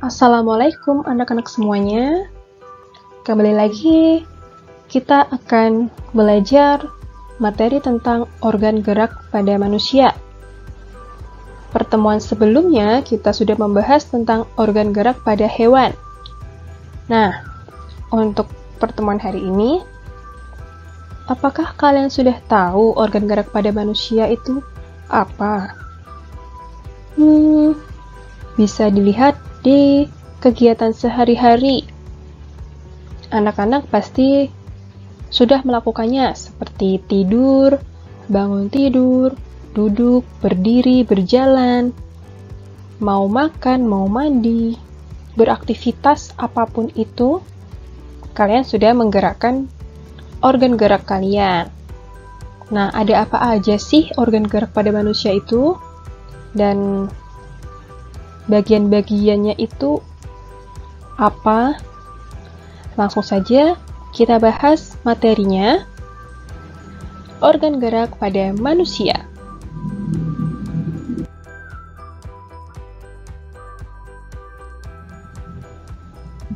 Assalamualaikum anak-anak semuanya. Kembali lagi kita akan belajar materi tentang organ gerak pada manusia. Pertemuan sebelumnya kita sudah membahas tentang organ gerak pada hewan. Nah, untuk pertemuan hari ini, apakah kalian sudah tahu organ gerak pada manusia itu apa? Bisa dilihat di kegiatan sehari-hari. Anak-anak pasti sudah melakukannya seperti tidur, bangun tidur, duduk, berdiri, berjalan, mau makan, mau mandi, beraktivitas apapun itu, kalian sudah menggerakkan organ gerak kalian. Nah, ada apa aja sih organ gerak pada manusia itu? Dan bagian-bagiannya itu apa? Langsung saja kita bahas materinya. Organ gerak pada manusia.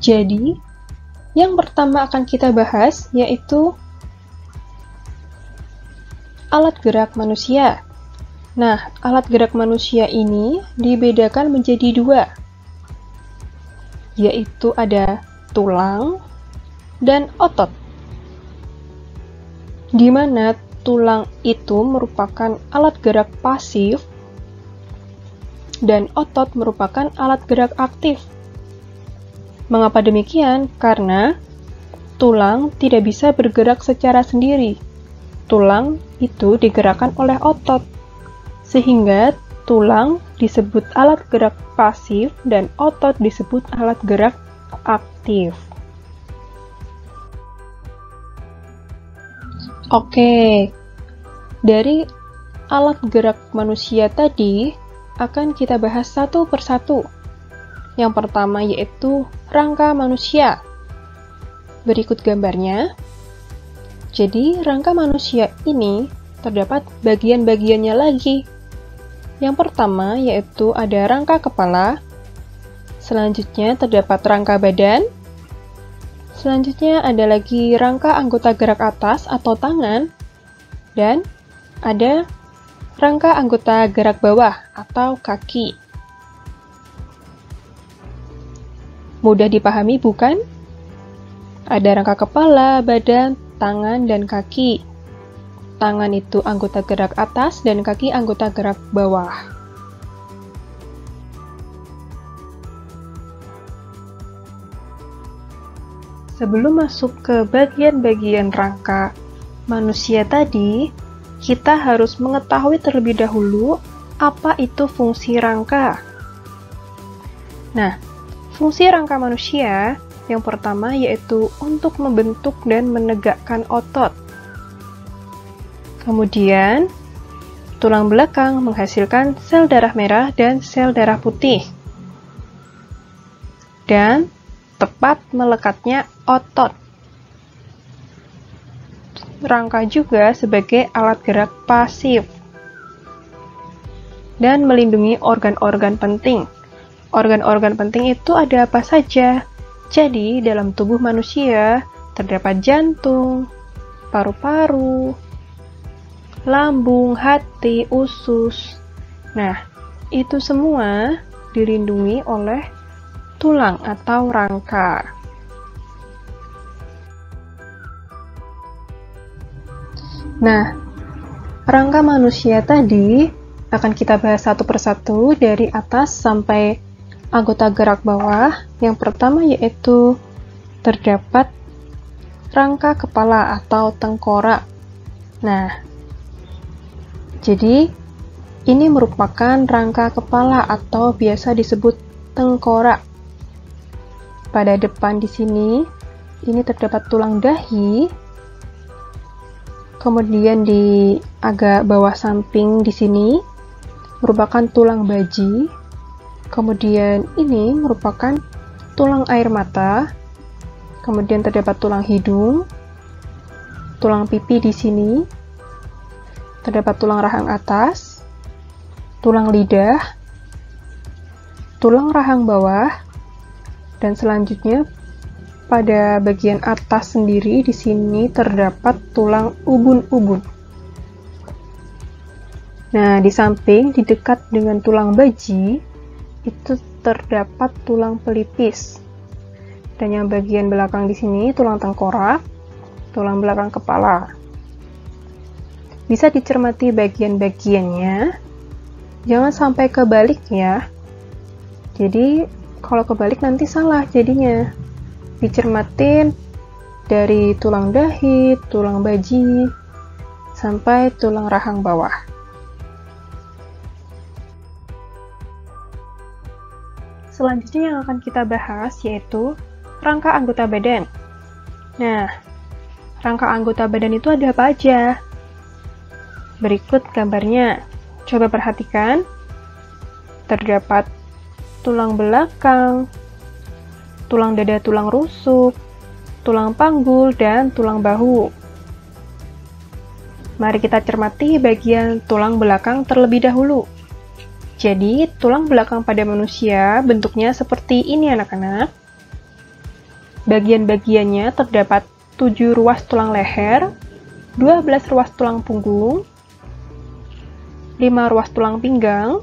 Jadi, yang pertama akan kita bahas yaitu alat gerak manusia. Nah, alat gerak manusia ini dibedakan menjadi dua, yaitu ada tulang dan otot. Di mana tulang itu merupakan alat gerak pasif dan otot merupakan alat gerak aktif. Mengapa demikian? Karena tulang tidak bisa bergerak secara sendiri. Tulang itu digerakkan oleh otot, sehingga tulang disebut alat gerak pasif dan otot disebut alat gerak aktif. Oke, dari alat gerak manusia tadi akan kita bahas satu persatu. Yang pertama yaitu rangka manusia. Berikut gambarnya. Jadi, rangka manusia ini terdapat bagian-bagiannya lagi. Yang pertama yaitu ada rangka kepala. Selanjutnya terdapat rangka badan. Selanjutnya ada lagi rangka anggota gerak atas atau tangan. Dan ada rangka anggota gerak bawah atau kaki. Mudah dipahami bukan? Ada rangka kepala, badan, tangan, dan kaki. Tangan itu anggota gerak atas dan kaki anggota gerak bawah. Sebelum masuk ke bagian-bagian rangka manusia tadi, kita harus mengetahui terlebih dahulu apa itu fungsi rangka. Nah, fungsi rangka manusia yang pertama yaitu untuk membentuk dan menegakkan otot. Kemudian, tulang belakang menghasilkan sel darah merah dan sel darah putih. Dan tepat melekatnya otot. Rangka juga sebagai alat gerak pasif dan melindungi organ-organ penting. Organ-organ penting itu ada apa saja? Jadi, dalam tubuh manusia terdapat jantung, paru-paru, lambung, hati, usus. Nah, itu semua dilindungi oleh tulang atau rangka. Nah, rangka manusia tadi akan kita bahas satu persatu dari atas sampai anggota gerak bawah. Yang pertama yaitu terdapat rangka kepala atau tengkorak. Nah, jadi ini merupakan rangka kepala atau biasa disebut tengkorak. Pada depan di sini, ini terdapat tulang dahi. Kemudian di agak bawah samping di sini merupakan tulang baji. Kemudian ini merupakan tulang air mata. Kemudian terdapat tulang hidung, tulang pipi di sini. Terdapat tulang rahang atas, tulang lidah, tulang rahang bawah, Dan selanjutnya pada bagian atas sendiri di sini terdapat tulang ubun-ubun. Nah, di samping di dekat dengan tulang baji itu terdapat tulang pelipis. Dan yang bagian belakang di sini tulang tengkorak, tulang belakang kepala. Bisa dicermati bagian-bagiannya. Jangan sampai kebalik ya. Jadi kalau kebalik nanti salah jadinya. Dicermatin dari tulang dahi, tulang baji, sampai tulang rahang bawah. Selanjutnya yang akan kita bahas yaitu rangka anggota badan. Nah, rangka anggota badan itu ada apa aja? Berikut gambarnya. Coba perhatikan. Terdapat tulang belakang, tulang dada tulang rusuk, tulang panggul, dan tulang bahu. Mari kita cermati bagian tulang belakang terlebih dahulu. Jadi, tulang belakang pada manusia bentuknya seperti ini anak-anak. Bagian-bagiannya terdapat 7 ruas tulang leher, 12 ruas tulang punggung, 5 ruas tulang pinggang,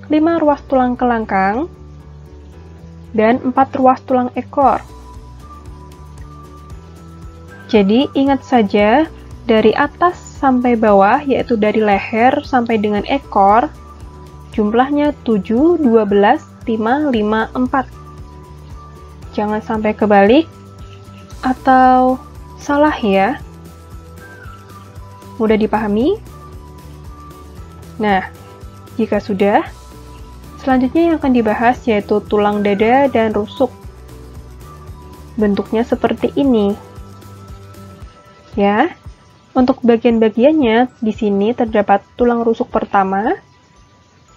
5 ruas tulang kelangkang, dan 4 ruas tulang ekor. Jadi ingat saja, dari atas sampai bawah, yaitu dari leher sampai dengan ekor, jumlahnya 7, 12, 5, 5, 4. Jangan sampai kebalik atau salah ya. Mudah dipahami? Nah, jika sudah, selanjutnya yang akan dibahas yaitu tulang dada dan rusuk. Bentuknya seperti ini. Ya, untuk bagian-bagiannya di sini terdapat tulang rusuk pertama,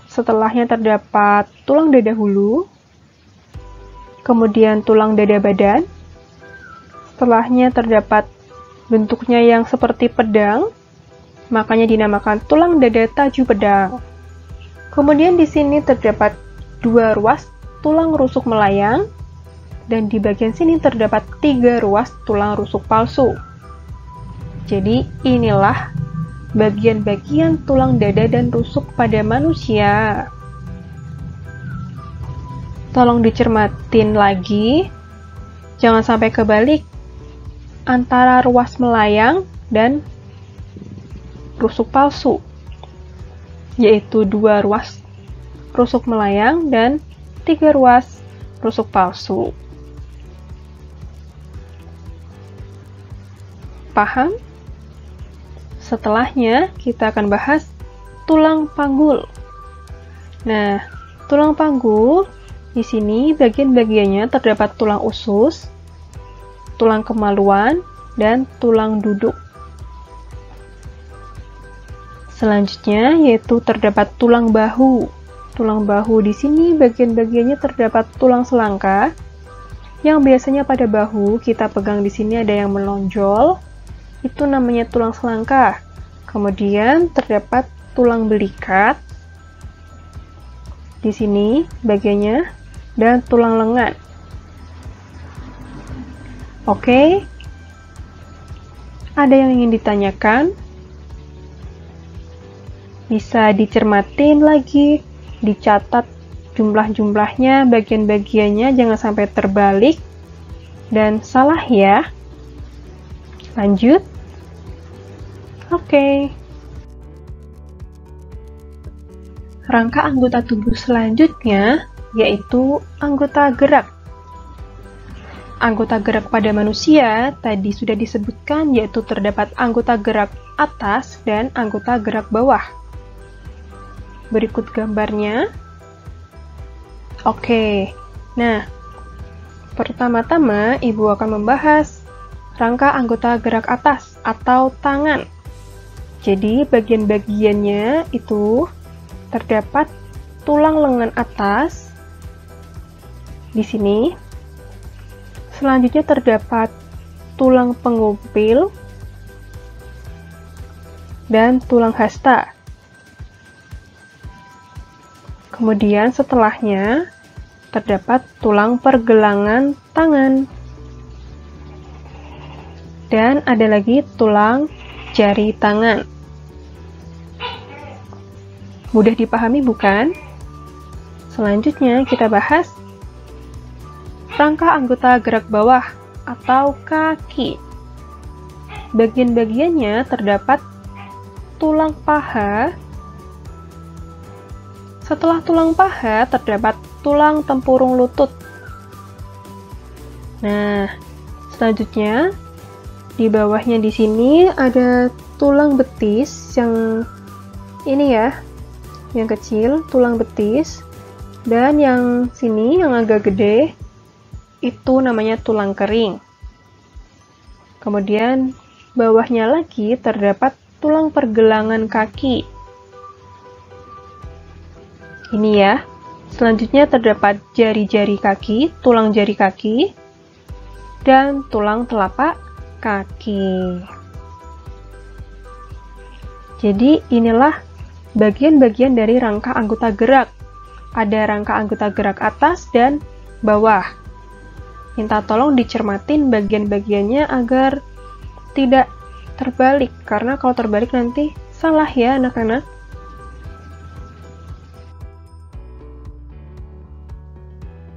setelahnya terdapat tulang dada hulu, kemudian tulang dada badan, setelahnya terdapat bentuknya yang seperti pedang, makanya dinamakan tulang dada taju pedang. Kemudian di sini terdapat 2 ruas tulang rusuk melayang, dan di bagian sini terdapat 3 ruas tulang rusuk palsu. Jadi inilah bagian-bagian tulang dada dan rusuk pada manusia. Tolong dicermatin lagi, jangan sampai kebalik antara ruas melayang dan rusuk palsu, yaitu 2 ruas rusuk melayang dan 3 ruas rusuk palsu. Paham? Setelahnya kita akan bahas tulang panggul. Nah, tulang panggul di sini bagian-bagiannya terdapat tulang usus, tulang kemaluan, dan tulang duduk. Selanjutnya yaitu terdapat tulang bahu. Tulang bahu di sini bagian-bagiannya terdapat tulang selangka, yang biasanya pada bahu kita pegang di sini ada yang menonjol, itu namanya tulang selangka. Kemudian terdapat tulang belikat di sini bagiannya, dan tulang lengan. Oke, ada yang ingin ditanyakan? Bisa dicermatin lagi, dicatat jumlah-jumlahnya, bagian-bagiannya, jangan sampai terbalik dan salah ya. Lanjut. Oke. Rangka anggota tubuh selanjutnya yaitu anggota gerak. Anggota gerak pada manusia tadi sudah disebutkan, yaitu terdapat anggota gerak atas dan anggota gerak bawah. Berikut gambarnya. Oke, nah pertama-tama Ibu akan membahas rangka anggota gerak atas atau tangan. Jadi bagian-bagiannya itu terdapat tulang lengan atas di sini. Selanjutnya terdapat tulang pengumpil dan tulang hasta. Kemudian setelahnya terdapat tulang pergelangan tangan. Dan ada lagi tulang jari tangan. Mudah dipahami bukan? Selanjutnya kita bahas rangka anggota gerak bawah atau kaki. Bagian-bagiannya terdapat tulang paha. Setelah tulang paha terdapat tulang tempurung lutut. Nah, selanjutnya di bawahnya di sini ada tulang betis yang ini ya, yang kecil, tulang betis. Dan yang sini yang agak gede itu namanya tulang kering. Kemudian bawahnya lagi terdapat tulang pergelangan kaki. Ini ya. Selanjutnya terdapat jari-jari kaki, tulang jari kaki, dan tulang telapak kaki. Jadi inilah bagian-bagian dari rangka anggota gerak. Ada rangka anggota gerak atas dan bawah. Minta tolong dicermatin bagian-bagiannya agar tidak terbalik, karena kalau terbalik nanti salah ya anak-anak.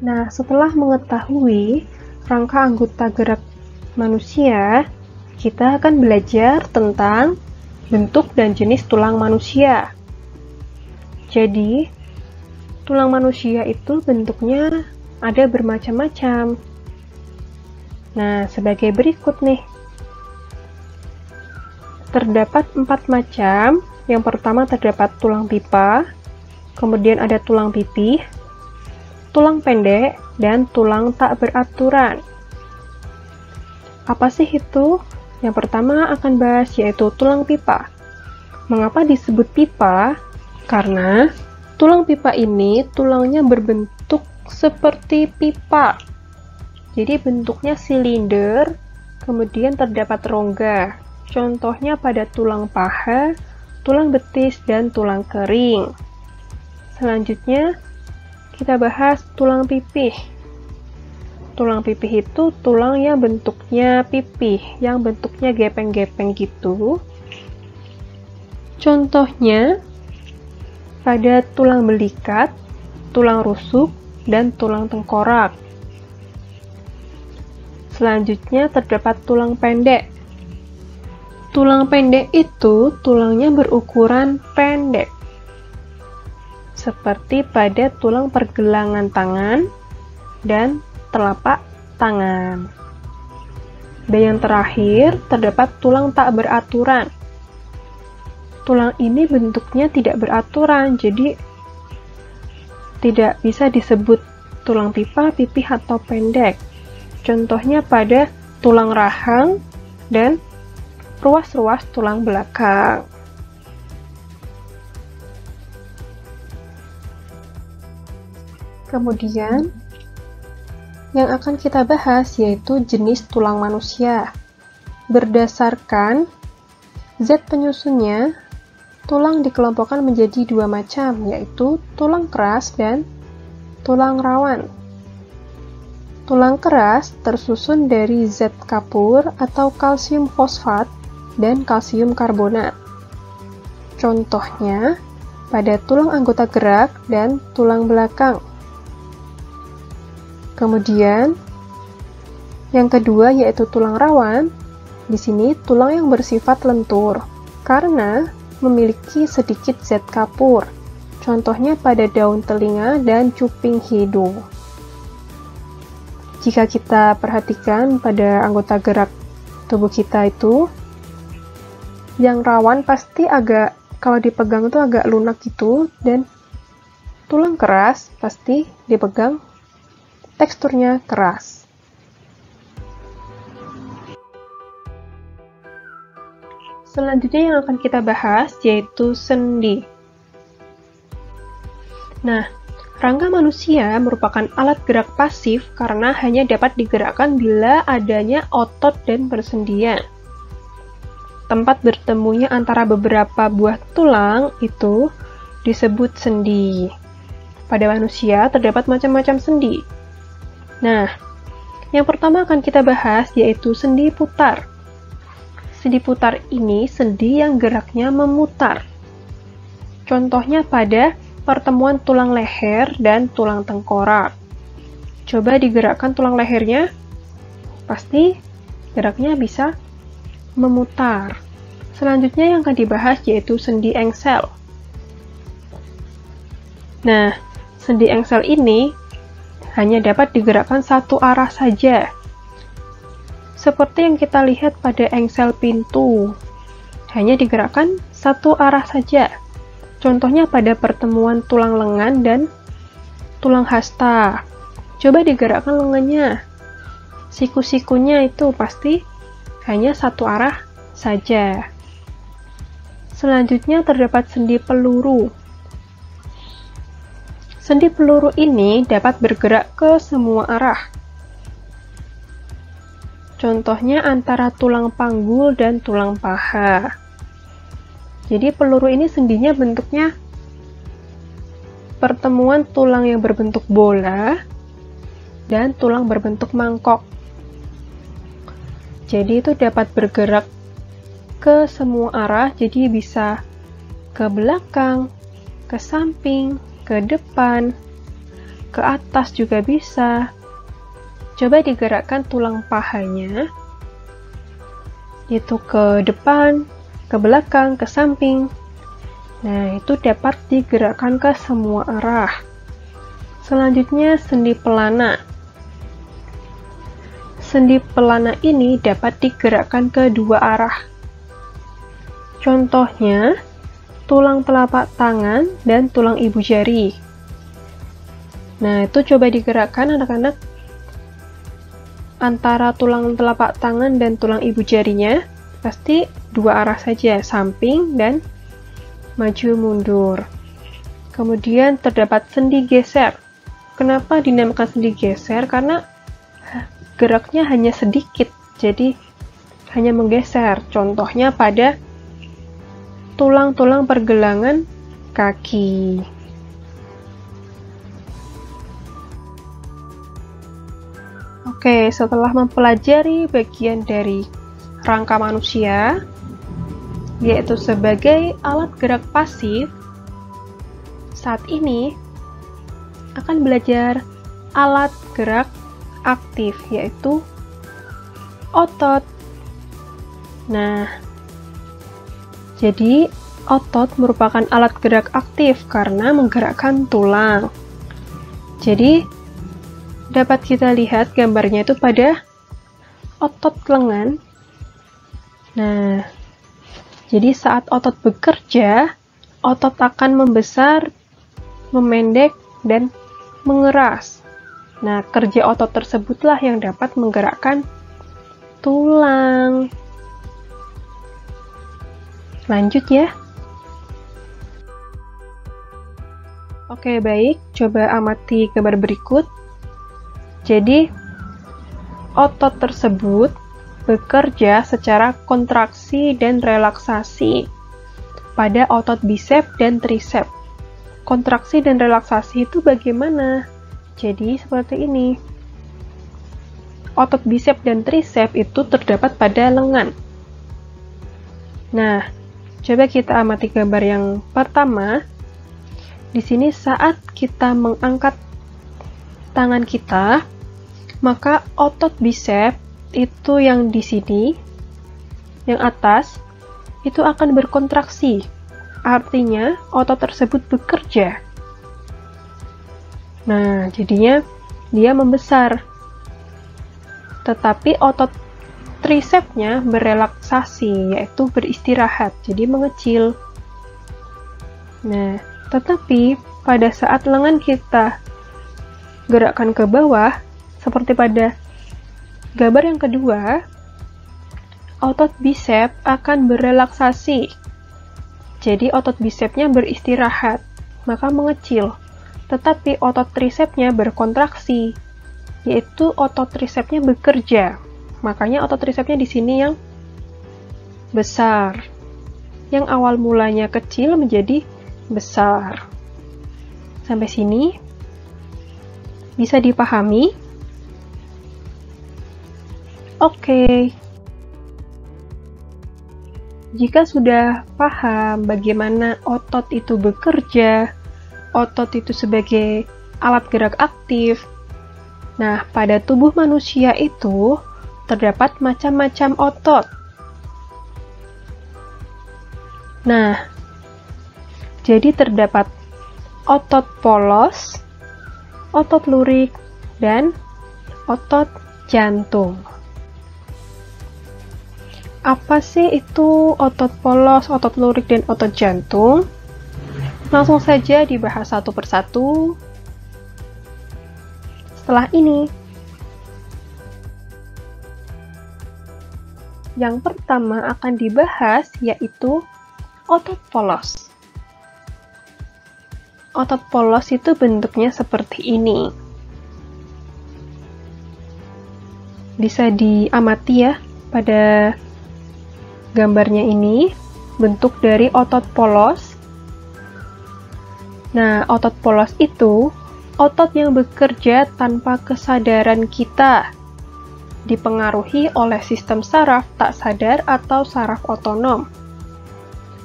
Nah, setelah mengetahui rangka anggota gerak manusia, kita akan belajar tentang bentuk dan jenis tulang manusia. Jadi, tulang manusia itu bentuknya ada bermacam-macam. Nah, sebagai berikut nih. Terdapat 4 macam. Yang pertama terdapat tulang pipa, kemudian ada tulang pipih, tulang pendek, dan tulang tak beraturan. Apa sih itu? Yang pertama akan bahas yaitu tulang pipa. Mengapa disebut pipa? Karena tulang pipa ini tulangnya berbentuk seperti pipa. Jadi bentuknya silinder, kemudian terdapat rongga. Contohnya pada tulang paha, tulang betis, dan tulang kering. Selanjutnya, kita bahas tulang pipih. Tulang pipih itu tulang yang bentuknya pipih, yang bentuknya gepeng-gepeng gitu. Contohnya, pada tulang belikat, tulang rusuk, dan tulang tengkorak. Selanjutnya terdapat tulang pendek. Tulang pendek itu tulangnya berukuran pendek, seperti pada tulang pergelangan tangan dan telapak tangan. Dan yang terakhir terdapat tulang tak beraturan. Tulang ini bentuknya tidak beraturan, jadi tidak bisa disebut tulang pipa, pipih, atau pendek. Contohnya pada tulang rahang dan ruas-ruas tulang belakang. Kemudian, yang akan kita bahas yaitu jenis tulang manusia. Berdasarkan zat penyusunnya, tulang dikelompokkan menjadi 2 macam, yaitu tulang keras dan tulang rawan. Tulang keras tersusun dari zat kapur atau kalsium fosfat dan kalsium karbonat. Contohnya pada tulang anggota gerak dan tulang belakang. Kemudian yang kedua yaitu tulang rawan. Di sini tulang yang bersifat lentur karena memiliki sedikit zat kapur. Contohnya pada daun telinga dan cuping hidung. Jika kita perhatikan pada anggota gerak tubuh kita itu, yang rawan pasti agak, kalau dipegang itu agak lunak gitu, dan tulang keras pasti dipegang teksturnya keras. Selanjutnya yang akan kita bahas yaitu sendi. Nah, rangka manusia merupakan alat gerak pasif karena hanya dapat digerakkan bila adanya otot dan persendian. Tempat bertemunya antara beberapa buah tulang itu disebut sendi. pada manusia terdapat macam-macam sendi. Nah, yang pertama akan kita bahas yaitu sendi putar. Sendi putar ini sendi yang geraknya memutar. Contohnya pada pertemuan tulang leher dan tulang tengkorak. Coba digerakkan tulang lehernya, pasti geraknya bisa memutar. Selanjutnya yang akan dibahas yaitu sendi engsel. Nah, sendi engsel ini hanya dapat digerakkan satu arah saja. Seperti yang kita lihat pada engsel pintu, hanya digerakkan satu arah saja. Contohnya pada pertemuan tulang lengan dan tulang hasta. Coba digerakkan lengannya. Siku-sikunya itu pasti hanya satu arah saja. Selanjutnya terdapat sendi peluru. Sendi peluru ini dapat bergerak ke semua arah. Contohnya antara tulang panggul dan tulang paha. Jadi peluru ini sendinya bentuknya pertemuan tulang yang berbentuk bola dan tulang berbentuk mangkok. Jadi itu dapat bergerak ke semua arah, jadi bisa ke belakang, ke samping, ke depan, ke atas juga bisa. Coba digerakkan tulang pahanya, itu ke depan, ke belakang, ke samping. Nah, itu dapat digerakkan ke semua arah. Selanjutnya, sendi pelana. Sendi pelana ini dapat digerakkan ke dua arah. Contohnya, tulang telapak tangan dan tulang ibu jari. Nah, itu coba digerakkan anak-anak antara tulang telapak tangan dan tulang ibu jarinya, pasti dua arah saja, samping dan maju mundur. Kemudian terdapat sendi geser. Kenapa dinamakan sendi geser? Karena geraknya hanya sedikit, jadi hanya menggeser. Contohnya pada tulang-tulang pergelangan kaki. Oke, setelah mempelajari bagian dari rangka manusia, yaitu sebagai alat gerak pasif, saat ini akan belajar alat gerak aktif, yaitu otot. Nah, jadi, otot merupakan alat gerak aktif karena menggerakkan tulang. Jadi, dapat kita lihat gambarnya itu pada otot lengan. Nah, jadi saat otot bekerja, otot akan membesar, memendek, dan mengeras. Nah, kerja otot tersebutlah yang dapat menggerakkan tulang. Lanjut ya. Oke, baik. Coba amati gambar berikut. Jadi, otot tersebut bekerja secara kontraksi dan relaksasi pada otot bisep dan trisep. Kontraksi dan relaksasi itu bagaimana? Jadi, seperti ini. Otot bisep dan trisep itu terdapat pada lengan. Nah, coba kita amati gambar yang pertama. Di sini saat kita mengangkat tangan kita, maka otot bisep itu yang di sini, yang atas, itu akan berkontraksi. Artinya, otot tersebut bekerja. Nah, jadinya dia membesar. Tetapi otot trisepnya berelaksasi, yaitu beristirahat, jadi mengecil. Nah, tetapi pada saat lengan kita gerakkan ke bawah, seperti pada gambar yang kedua, otot bisep akan berelaksasi. Jadi otot bisepnya beristirahat, maka mengecil. Tetapi otot trisepnya berkontraksi, yaitu otot trisepnya bekerja. Makanya otot trisepnya di sini yang besar. Yang awal mulanya kecil menjadi besar. Sampai sini bisa dipahami? Oke. Jika sudah paham bagaimana otot itu bekerja, otot itu sebagai alat gerak aktif. Nah, pada tubuh manusia itu terdapat macam-macam otot. Nah, jadi terdapat otot polos, otot lurik, dan otot jantung. Apa sih itu otot polos, otot lurik, dan otot jantung? Langsung saja dibahas satu persatu setelah ini. Yang pertama akan dibahas yaitu otot polos. Otot polos itu bentuknya seperti ini. Bisa diamati ya pada gambarnya ini, bentuk dari otot polos. Nah, otot polos itu otot yang bekerja tanpa kesadaran kita, dipengaruhi oleh sistem saraf tak sadar atau saraf otonom.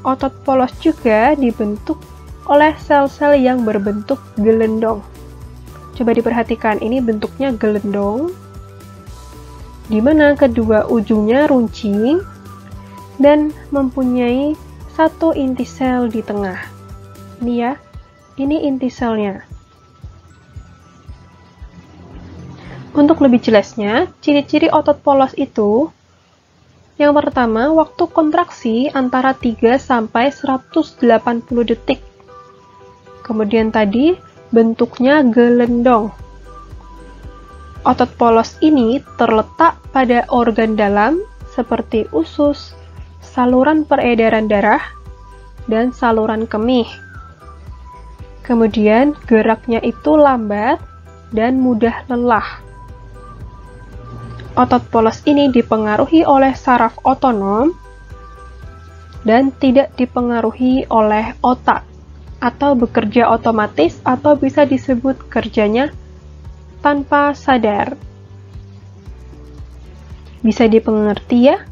Otot polos juga dibentuk oleh sel-sel yang berbentuk gelendong. Coba diperhatikan, ini bentuknya gelendong, di mana kedua ujungnya runcing dan mempunyai satu inti sel di tengah. Ini ya, ini inti selnya. Untuk lebih jelasnya, ciri-ciri otot polos itu, yang pertama, waktu kontraksi antara 3 sampai 180 detik. Kemudian tadi, bentuknya gelendong. Otot polos ini terletak pada organ dalam seperti usus, saluran peredaran darah, dan saluran kemih. Kemudian geraknya itu lambat dan mudah lelah. Otot polos ini dipengaruhi oleh saraf otonom dan tidak dipengaruhi oleh otak, atau bekerja otomatis, atau bisa disebut kerjanya tanpa sadar. Bisa dipengerti ya?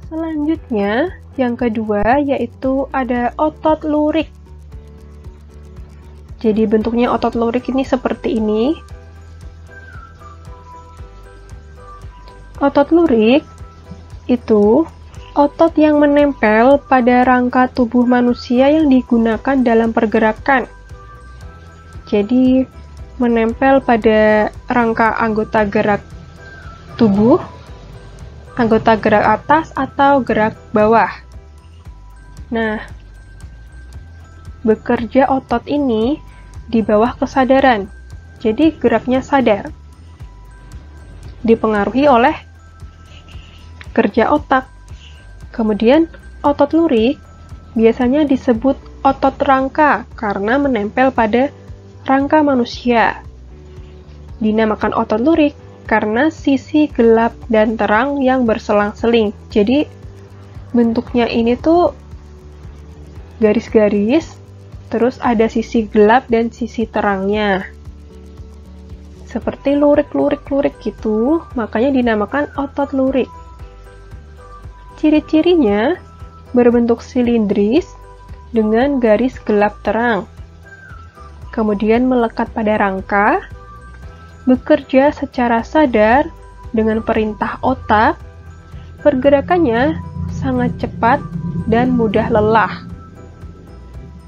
Selanjutnya, yang kedua yaitu ada otot lurik. Jadi bentuknya otot lurik ini seperti ini. Otot lurik itu otot yang menempel pada rangka tubuh manusia yang digunakan dalam pergerakan. Jadi menempel pada rangka anggota gerak tubuh, anggota gerak atas atau gerak bawah. Nah, bekerja otot ini di bawah kesadaran, jadi geraknya sadar, dipengaruhi oleh kerja otak. Kemudian otot lurik biasanya disebut otot rangka karena menempel pada rangka manusia. Dinamakan otot lurik karena sisi gelap dan terang yang berselang-seling. Jadi bentuknya ini tuh garis-garis, terus ada sisi gelap dan sisi terangnya. Seperti lurik-lurik-lurik gitu, makanya dinamakan otot lurik. Ciri-cirinya berbentuk silindris dengan garis gelap terang. Kemudian melekat pada rangka, bekerja secara sadar dengan perintah otak, pergerakannya sangat cepat dan mudah lelah.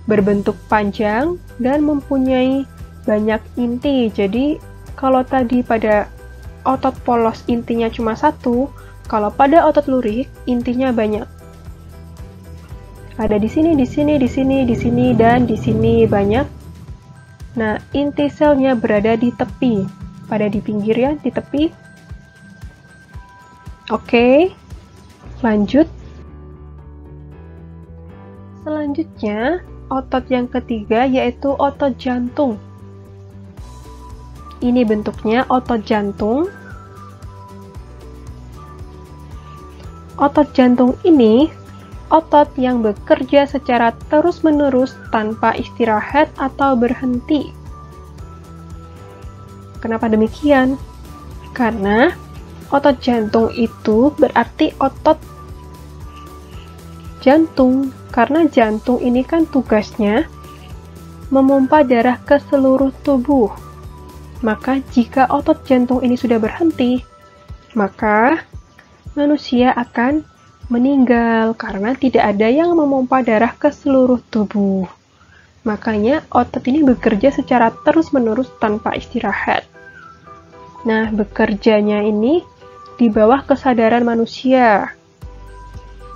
Berbentuk panjang dan mempunyai banyak inti. Jadi kalau tadi pada otot polos intinya cuma satu, kalau pada otot lurik intinya banyak. Ada di sini, di sini, di sini, di sini, dan di sini banyak. Nah, inti selnya berada di tepi. Pada di pinggir ya, di tepi. Oke, lanjut. Selanjutnya, otot yang ketiga yaitu otot jantung. Ini bentuknya otot jantung. Otot jantung ini otot yang bekerja secara terus-menerus tanpa istirahat atau berhenti. Kenapa demikian? Karena otot jantung itu berarti otot jantung, karena jantung ini kan tugasnya memompa darah ke seluruh tubuh. Maka jika otot jantung ini sudah berhenti, maka manusia akan meninggal karena tidak ada yang memompa darah ke seluruh tubuh. Makanya otot ini bekerja secara terus-menerus tanpa istirahat. Nah, bekerjanya ini di bawah kesadaran manusia.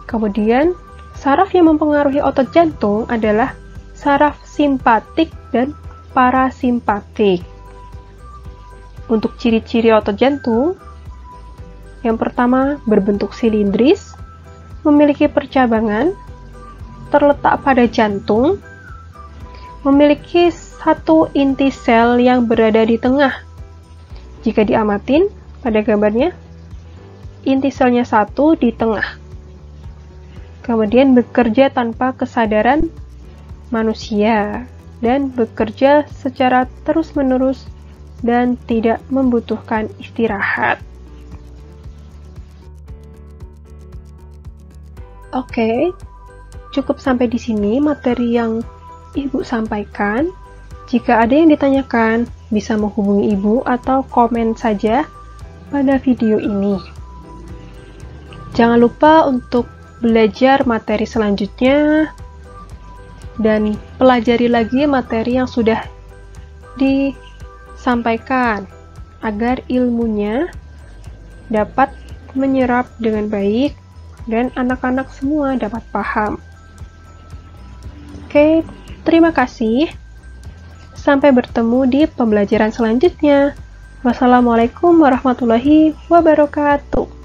Kemudian, saraf yang mempengaruhi otot jantung adalah saraf simpatik dan parasimpatik. Untuk ciri-ciri otot jantung, yang pertama berbentuk silindris, memiliki percabangan, terletak pada jantung, memiliki satu inti sel yang berada di tengah. Jika diamatin pada gambarnya, inti selnya satu di tengah. Kemudian bekerja tanpa kesadaran manusia dan bekerja secara terus-menerus dan tidak membutuhkan istirahat. Oke, cukup sampai di sini materi yang Ibu sampaikan. Jika ada yang ditanyakan, bisa menghubungi Ibu atau komen saja pada video ini. Jangan lupa untuk belajar materi selanjutnya dan pelajari lagi materi yang sudah disampaikan agar ilmunya dapat menyerap dengan baik dan anak-anak semua dapat paham. Oke, terima kasih. Sampai bertemu di pembelajaran selanjutnya. Wassalamualaikum warahmatullahi wabarakatuh.